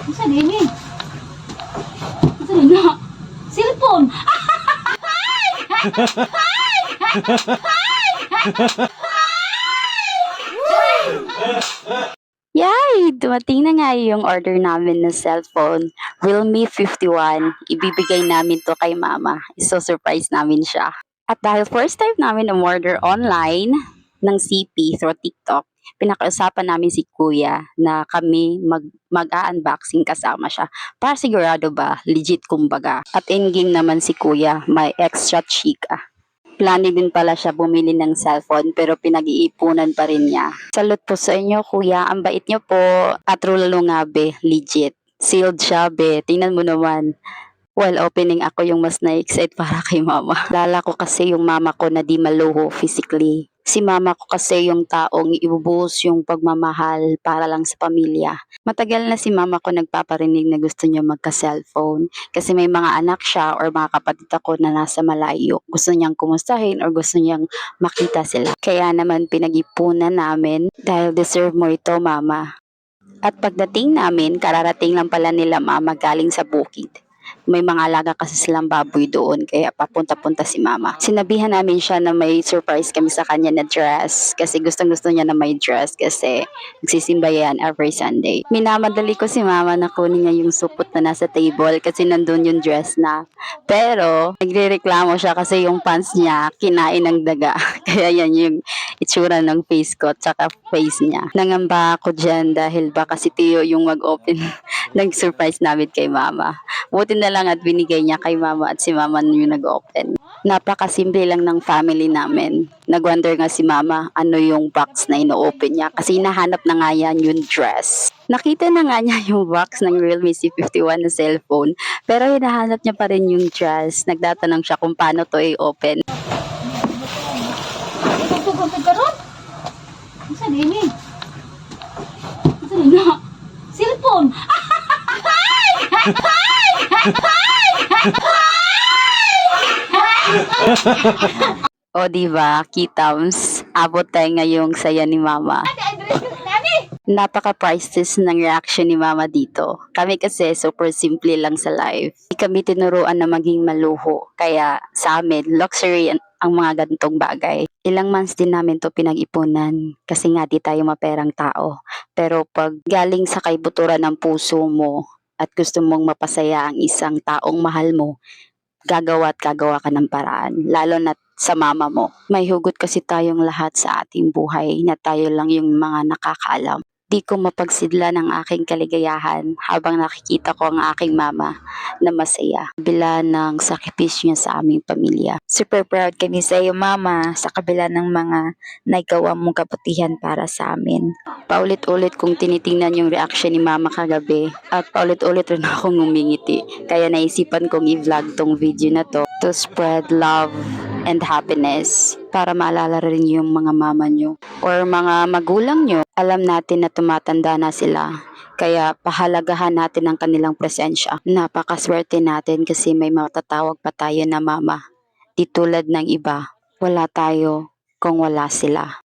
Isa din eh. Isa din na. Cellphone. Yay! Dumating na nga yung order namin na cellphone. Realme 51. Ibibigay namin to kay mama. Iso-surprise namin siya. At dahil first time namin umorder online ng CP through TikTok, pinakausapan namin si kuya na kami mag-a-unboxing kasama siya. Para sigurado ba, legit kumbaga. At in-game naman si kuya, may extra chika. Plano din pala siya bumili ng cellphone pero pinag-iipunan pa rin niya. Salute po sa inyo kuya, ang bait niyo po. At lalo nga be, legit. Sealed siya be, tingnan mo naman. While opening ako yung mas na-excite para kay mama. Lala ko kasi yung mama ko na di maluho physically. Si mama ko kasi yung taong ibubuhos yung pagmamahal para lang sa pamilya. Matagal na si mama ko nagpaparinig na gusto niya magka-cellphone. Kasi may mga anak siya or mga kapatid ako na nasa malayo. Gusto niyang kumustahin or gusto niyang makita sila. Kaya naman pinag-ipunan namin dahil deserve mo ito mama. At pagdating namin, kararating lang pala nila mama galing sa bukid. May mga alaga kasi silang baboy doon kaya papunta-punta si mama. Sinabihan namin siya na may surprise kami sa kanya na dress kasi gustong-gusto niya na may dress kasi nagsisimba yan every Sunday. Minamadali ko si mama na kunin niya yung supot na nasa table kasi nandun yung dress na. Pero nagrereklamo siya kasi yung pants niya kinain ng daga. Kaya yan yung itsura ng face ko at saka face niya. Nangamba ako dyan dahil baka si Tio yung mag-open ng surprise namin kay mama. Buti na lang at binigay niya kay mama at si mama yung nag-open. Napakasimple lang ng family namin. Nag-wonder nga si mama ano yung box na ino-open niya kasi nahanap na nga yan yung dress. Nakita na nga niya yung box ng Realme C51 na cellphone pero hinahanap niya pa rin yung dress. Nagtatanong siya kung paano to i-open. Tugtog ka ron? Isa din eh. Isa din na. Cellphone. O diba, kitams, abot tayo ngayong saya ni mama. Napaka-priceless ng reaction ni mama dito. Kami kasi super simple lang sa life. Hindi kami tinuruan na maging maluho. Kaya sa amin, luxury ang mga gantong bagay. Ilang months din namin to pinag-ipunan kasi nga di tayo maperang tao. Pero pag galing sa kaibuturan ng puso mo at gusto mong mapasaya ang isang taong mahal mo, gagawa at gagawa ka ng paraan, lalo na sa mama mo. May hugot kasi tayong lahat sa ating buhay na tayo lang yung mga nakakaalam. Di ko mapagsidla ng aking kaligayahan habang nakikita ko ang aking mama na masaya kabila ng sakripisyo niya sa aming pamilya. Super proud kami sa iyo mama sa kabila ng mga nagawa mong kabutihan para sa amin. Paulit-ulit kong tinitingnan yung reaction ni mama kagabi at paulit-ulit rin akong ngumingiti. Kaya naisipan kong i-vlog tong video na to spread love and happiness para maalala rin yung mga mama nyo or mga magulang nyo. Alam natin na tumatanda na sila. Kaya pahalagahan natin ang kanilang presensya. Napakaswerte natin kasi may matatawag pa tayo na mama. Di tulad ng iba, wala tayo kung wala sila.